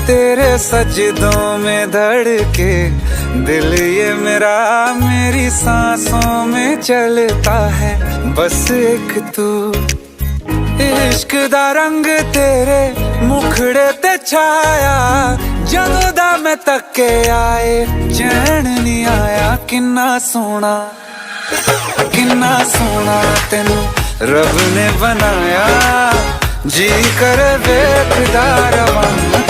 तेरे सजदों में धड़के दिल ये मेरा, मेरी सांसों में चलता है बस एक तू। इश्क दा रंग तेरे मुखड़े ते छाया, जदों दा मैं तके आए चैन नहीं आया। किन्ना सोना तेनू रब ने बनाया, जी कर वेखदा रवां।